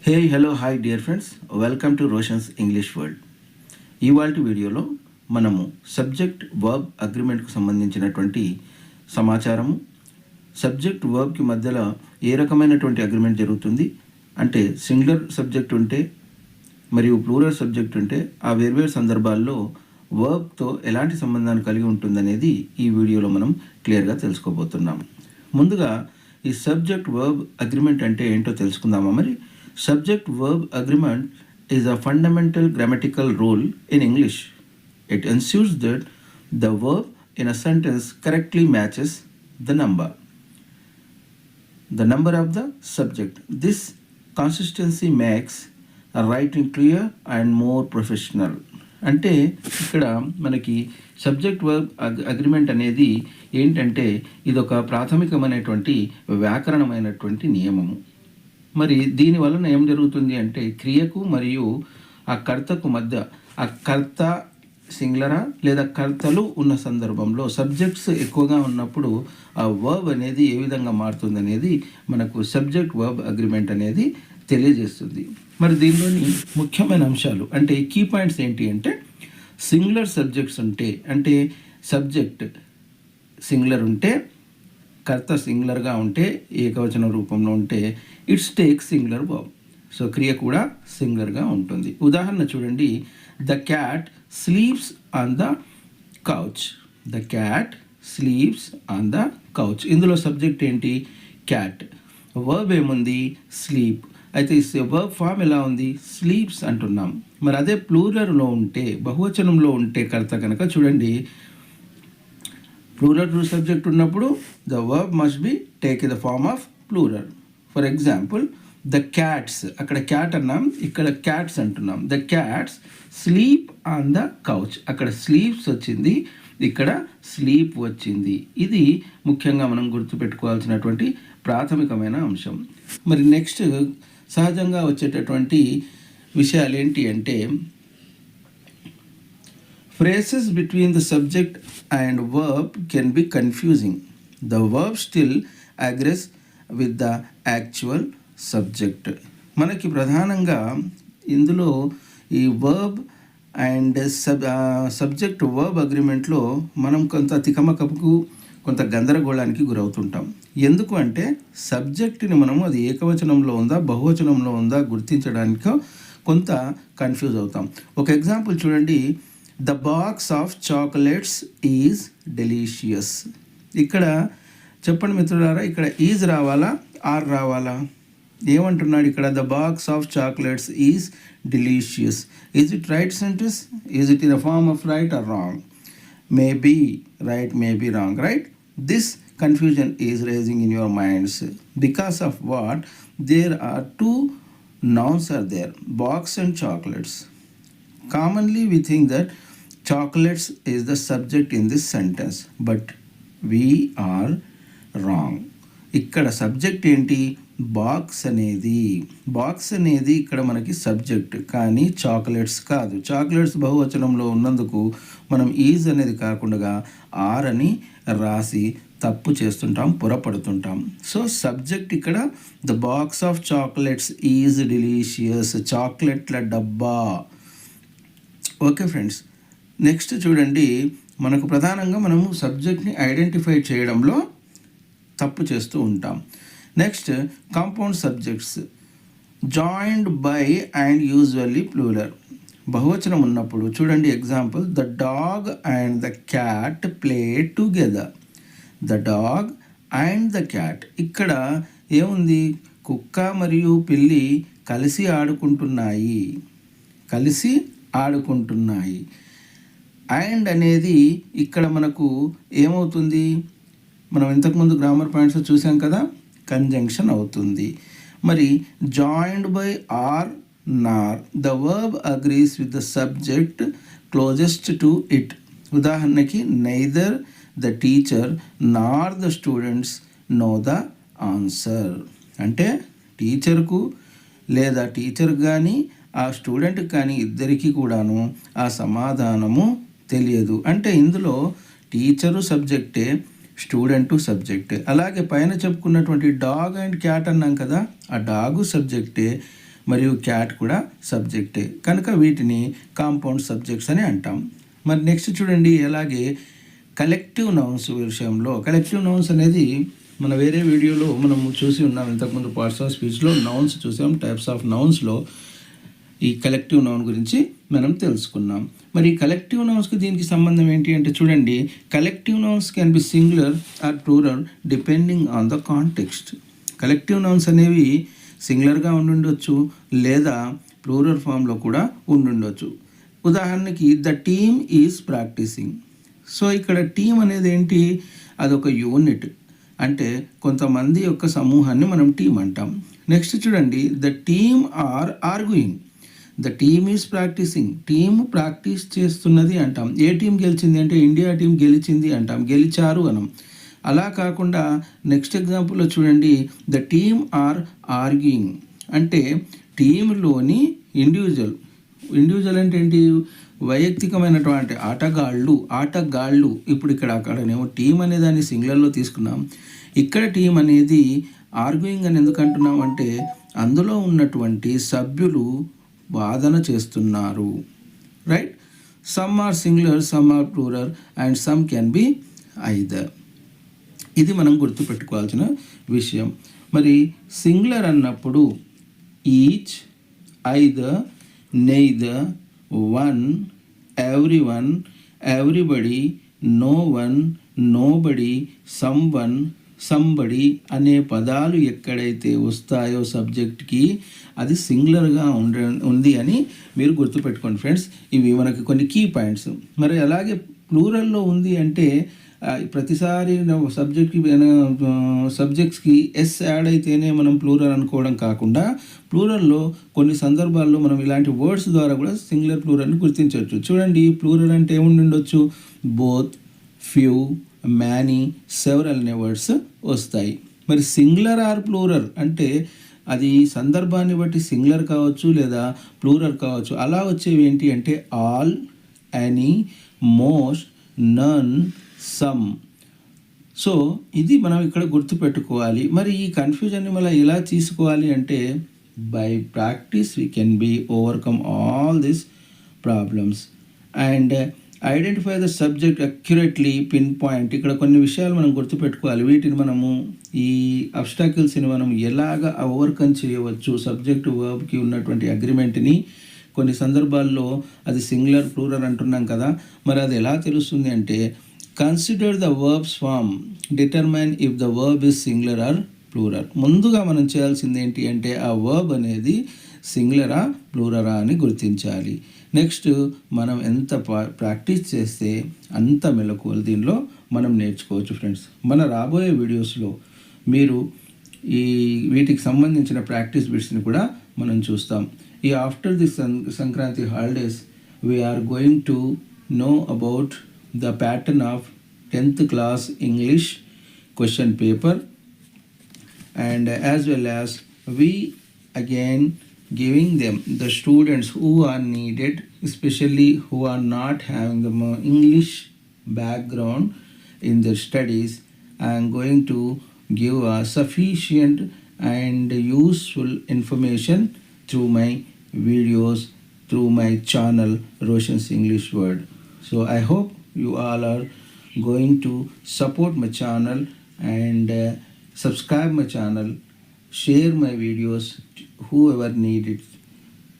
Hey hello hi dear friends, welcome to Roshan's English world. ఇవాల్టి వీడియోలో మనము సబ్జెక్ట్ వర్బ్ అగ్రిమెంట్కు సంబంధించినటువంటి సమాచారము, సబ్జెక్ట్ వర్బ్కి మధ్యలో ఏ రకమైనటువంటి అగ్రిమెంట్ జరుగుతుంది అంటే సింగులర్ సబ్జెక్ట్ ఉంటే మరియు ప్లూరల్ సబ్జెక్ట్ ఉంటే ఆ వేర్వేరు సందర్భాల్లో వర్బ్తో ఎలాంటి సంబంధాన్ని కలిగి ఉంటుందనేది ఈ వీడియోలో మనం క్లియర్గా తెలుసుకోబోతున్నాం. ముందుగా ఈ సబ్జెక్ట్ వర్బ్ అగ్రిమెంట్ అంటే ఏంటో తెలుసుకుందామా మరి. Subject verb agreement is a fundamental grammatical rule in English. It ensures that the verb in a sentence correctly matches the number of the subject. This consistency makes a writing clear and more professional. అంటే ఇక్కడ మనకి subject verb agreement అనేది ఏంటంటే ఇదొక ప్రాథమికమైనటువంటి వ్యాకరణమైనటువంటి నియమము. మరి దీని వలన ఏం జరుగుతుంది అంటే క్రియకు మరియు ఆ కర్తకు మధ్య ఆ కర్త సింగులరా లేదా కర్తలు ఉన్న సందర్భంలో సబ్జెక్ట్స్ ఎక్కువగా ఉన్నప్పుడు ఆ వర్బ్ అనేది ఏ విధంగా మారుతుంది అనేది మనకు సబ్జెక్ట్ వర్బ్ అగ్రిమెంట్ అనేది తెలియజేస్తుంది. మరి దీనిలోని ముఖ్యమైన అంశాలు అంటే కీ పాయింట్స్ ఏంటి అంటే సింగులర్ సబ్జెక్ట్స్ ఉంటే అంటే సబ్జెక్ట్ సింగులర్ ఉంటే, కర్త సింగులర్గా ఉంటే, ఏకవచన రూపంలో ఉంటే it's take singular verb. So క్రియ కూడా సింగులర్గా ఉంటుంది. ఉదాహరణ చూడండి, the cat sleeps on the couch. The cat sleeps on the couch. ఇందులో సబ్జెక్ట్ ఏంటి? క్యాట్. వర్బ్ ఏముంది? స్లీప్. అయితే వర్బ్ ఫామ్ ఎలా ఉంది? స్లీప్స్ అంటున్నాం. మరి అదే ప్లూరల్లో ఉంటే, బహువచనంలో ఉంటే కర్త కనుక చూడండి, ప్లూరల్ ట్రూ సబ్జెక్ట్ ఉన్నప్పుడు the verb must be take in the form of plural. For example the cats, అక్కడ క్యాట్ అన్నాం, ఇక్కడ క్యాట్స్ అంటున్నాం. The cats sleep on the couch. అక్కడ స్లీప్స్ వచ్చింది, ఇక్కడ స్లీప్ వచ్చింది. ఇది ముఖ్యంగా మనం గుర్తుపెట్టుకోవాల్సినటువంటి ప్రాథమికమైన అంశం. మరి నెక్స్ట్ సహజంగా వచ్చేటటువంటి విషయాలు ఏంటి అంటే phrases between the subject and verb can be confusing. The verb still agrees with the actual subject. మనకి ప్రధానంగా ఇందులో ఈ వర్బ్ అండ్ సబ్జెక్ట్ వర్బ్ అగ్రిమెంట్లో మనం కొంత తికమకపుకు, కొంత గందరగోళానికి గురవుతుంటాం. ఎందుకు అంటే సబ్జెక్ట్ని మనము అది ఏకవచనంలో ఉందా బహువచనంలో ఉందా గుర్తించడానికి కొంత కన్ఫ్యూజ్ అవుతాం. ఒక ఎగ్జాంపుల్ చూడండి, the box of chocolates is delicious. ఇక్కడ చెప్పండి మిత్రులారా, ఇక్కడ ఈజ్ రావాలా ఆర్ రావాలా? ఏమంటున్నాడు ఇక్కడ? The box of chocolates is delicious. Is it right sentence? Is it in the form of right or wrong? Maybe right, maybe wrong, right? This confusion is raising in your minds because of what? There are two nouns are there, box and chocolates. Commonly we think that chocolates is the subject in this sentence, but we are wrong. ఇక్కడ subject ఏంటి? Box అనేది. Box అనేది ఇక్కడ మనకి subject, కానీ chocolates కాదు. Chocolates బహువచనంలో ఉన్నందుకు మనం ఈజ్ అనేది కాకుండా ఆర్ అని రాసి తప్పు చేస్తుంటాం, పొరపడుతుంటాం. సో సబ్జెక్ట్ ఇక్కడ the box of chocolates is delicious. చాక్లెట్ల డబ్బా. ఓకే ఫ్రెండ్స్, నెక్స్ట్ చూడండి, మనకు ప్రధానంగా మనము సబ్జెక్ట్ని ఐడెంటిఫై చేయడంలో తప్పు చేస్తూ ఉంటాం. Next compound subjects joined by and usually plural. బహువచనం ఉన్నప్పుడు చూడండి, example the dog and the cat play together. The dog and the cat. ఇక్కడ ఏముంది? కుక్క మరియు పిల్లి కలిసి ఆడుకుంటున్నాయి, కలిసి ఆడుకుంటున్నాయి. అండ్ అనేది ఇక్కడ మనకు ఏమవుతుంది? మనం ఇంతకుముందు గ్రామర్ పాయింట్స్ చూసాం కదా, కంజంక్షన్ అవుతుంది. మరి joined by or nor, the verb agrees with the subject closest to it. ఉదాహరణకి neither the teacher nor the students know the answer. అంటే టీచర్కు లేదా టీచర్ కానీ ఆ స్టూడెంట్కి కానీ ఇద్దరికీ కూడాను ఆ సమాధానము తెలియదు. అంటే ఇందులో టీచరు సబ్జెక్టే, స్టూడెంటు సబ్జెక్టే. అలాగే పైన చెప్పుకున్నటువంటి డాగ్ అండ్ క్యాట్ అన్నాం కదా, ఆ డాగు సబ్జెక్టే, మరియు క్యాట్ కూడా సబ్జెక్టే, కనుక వీటిని కాంపౌండ్ సబ్జెక్ట్స్ అని అంటాం. మరి నెక్స్ట్ చూడండి, అలాగే కలెక్టివ్ నౌన్స్ విషయంలో కలెక్టివ్ నౌన్స్ అనేది మన వేరే వీడియోలో మనము చూసి ఉన్నాం. ఇంతకుముందు పార్ట్స్ ఆఫ్ స్పీచ్లో నౌన్స్ చూసాం. టైప్స్ ఆఫ్ నౌన్స్లో ఈ కలెక్టివ్ నౌన్ గురించి మనం తెలుసుకున్నాం. మరి కలెక్టివ్ నౌన్స్కి దీనికి సంబంధం ఏంటి అంటే చూడండి, collective nouns can be singular or plural depending on the context. Collective nouns అనేవి సింగులర్గా ఉండుండొచ్చు లేదా ప్లూరల్ ఫామ్లో కూడా ఉండుండొచ్చు. ఉదాహరణకి the team is practicing. So ఇక్కడ టీమ్ అనేది ఏంటి, అదొక యూనిట్, అంటే కొంతమంది యొక్క సమూహాన్ని మనం టీం అంటాం. నెక్స్ట్ చూడండి, the team are arguing. The team is practicing. Team practice చేస్తున్నది అంటాం. ఏ టీం గెలిచింది అంటే ఇండియా టీం గెలిచింది అంటాం, గెలిచారు అనం. అలా కాకుండా నెక్స్ట్ ఎగ్జాంపుల్లో చూడండి, ద టీమ్ ఆర్ ఆర్గ్యూయింగ్ అంటే టీంలోని ఇండివిజువల్ అంటే ఏంటి, వైయక్తికమైనటువంటి ఆటగాళ్ళు. ఇప్పుడు అక్కడనేమో టీం అనే దాన్ని సింగులర్లో తీసుకున్నాం. ఇక్కడ టీం అనేది ఆర్గ్యూయింగ్ అని ఎందుకు అంటున్నాం అంటే అందులో ఉన్నటువంటి సభ్యులు వాదన చేస్తున్నారు, right. Some are singular, some are plural and some can be either. ఇది మనం గుర్తుపెట్టుకోవాల్సిన విషయం. మరి సింగులర్ అన్నప్పుడు each, either, neither, one, everyone, everybody, no one, nobody, someone, somebody అనే పదాలు ఎక్కడైతే వస్తాయో సబ్జెక్ట్కి అది సింగులర్గా ఉంది అని మీరు గుర్తుపెట్టుకోండి ఫ్రెండ్స్. ఇవి మనకి కొన్ని కీ పాయింట్స్. మరి అలాగే ప్లూరల్లో ఉంది అంటే ప్రతిసారి సబ్జెక్ట్స్కి ఎస్ యాడ్ అయితేనే మనం ప్లూరల్ అనుకోవడం కాకుండా ప్లూరల్లో కొన్ని సందర్భాల్లో మనం ఇలాంటి వర్డ్స్ ద్వారా కూడా సింగులర్ ప్లూరల్ని గుర్తించవచ్చు. చూడండి, ప్లూరల్ అంటే ఏముండొచ్చు, బోత్, ఫ్యూ, మ్యానీ, సెవరల్ అనే వర్డ్స్ వస్తాయి. మరి సింగులర్ ఆర్ ప్లూరల్ అంటే అది సందర్భాన్ని బట్టి సింగులర్ కావచ్చు లేదా ప్లూరల్ కావచ్చు. అలా వచ్చేవి ఏంటి అంటే ఆల్, ఎనీ, మోస్ట్, నన్, సమ్. సో ఇది మనం ఇక్కడ గుర్తుపెట్టుకోవాలి. మరి ఈ కన్ఫ్యూజన్ని మళ్ళీ ఎలా తీసుకోవాలి అంటే by practice we can be overcome all this problems and identify the subject accurately, pin point. ఇక్కడ కొన్ని విషయాలు మనం గుర్తుపెట్టుకోవాలి. వీటిని మనము ఈ అబ్స్టాకిల్స్ని మనం ఎలాగ ఓవర్కమ్ చేయవచ్చు, సబ్జెక్ట్ వర్బ్కి ఉన్నటువంటి అగ్రిమెంట్ని. కొన్ని సందర్భాల్లో అది సింగులర్, ప్లూరల్ అంటున్నాం కదా, మరి అది ఎలా తెలుస్తుంది అంటే consider the verb's form, determine if the verb is singular or plural. ముందుగా మనం చేయాల్సింది ఏంటి అంటే ఆ వర్బ్ అనేది సింగులరా ప్లూరరా అని గుర్తించాలి. నెక్స్ట్ మనం ఎంత ప్రాక్టీస్ చేస్తే అంత మెలకువలు దీనిలో మనం నేర్చుకోవచ్చు ఫ్రెండ్స్. మన రాబోయే వీడియోస్లో మీరు వీటికి సంబంధించిన ప్రాక్టీస్ బిట్స్ని కూడా మనం చూస్తాం. ఈ after the Sankranti holidays we are going to know about the pattern of 10th class English question paper, and as well as we again giving them the students who are needed, especially who are not having the English background in their studies. I am going to give a sufficient and useful information through my videos, through my channel Roshan's English Word. So I hope you all are going to support my channel and subscribe my channel, share my videos whoever need it.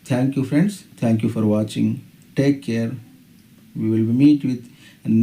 Thank you friends, thank you for watching. Take care. We will meet with next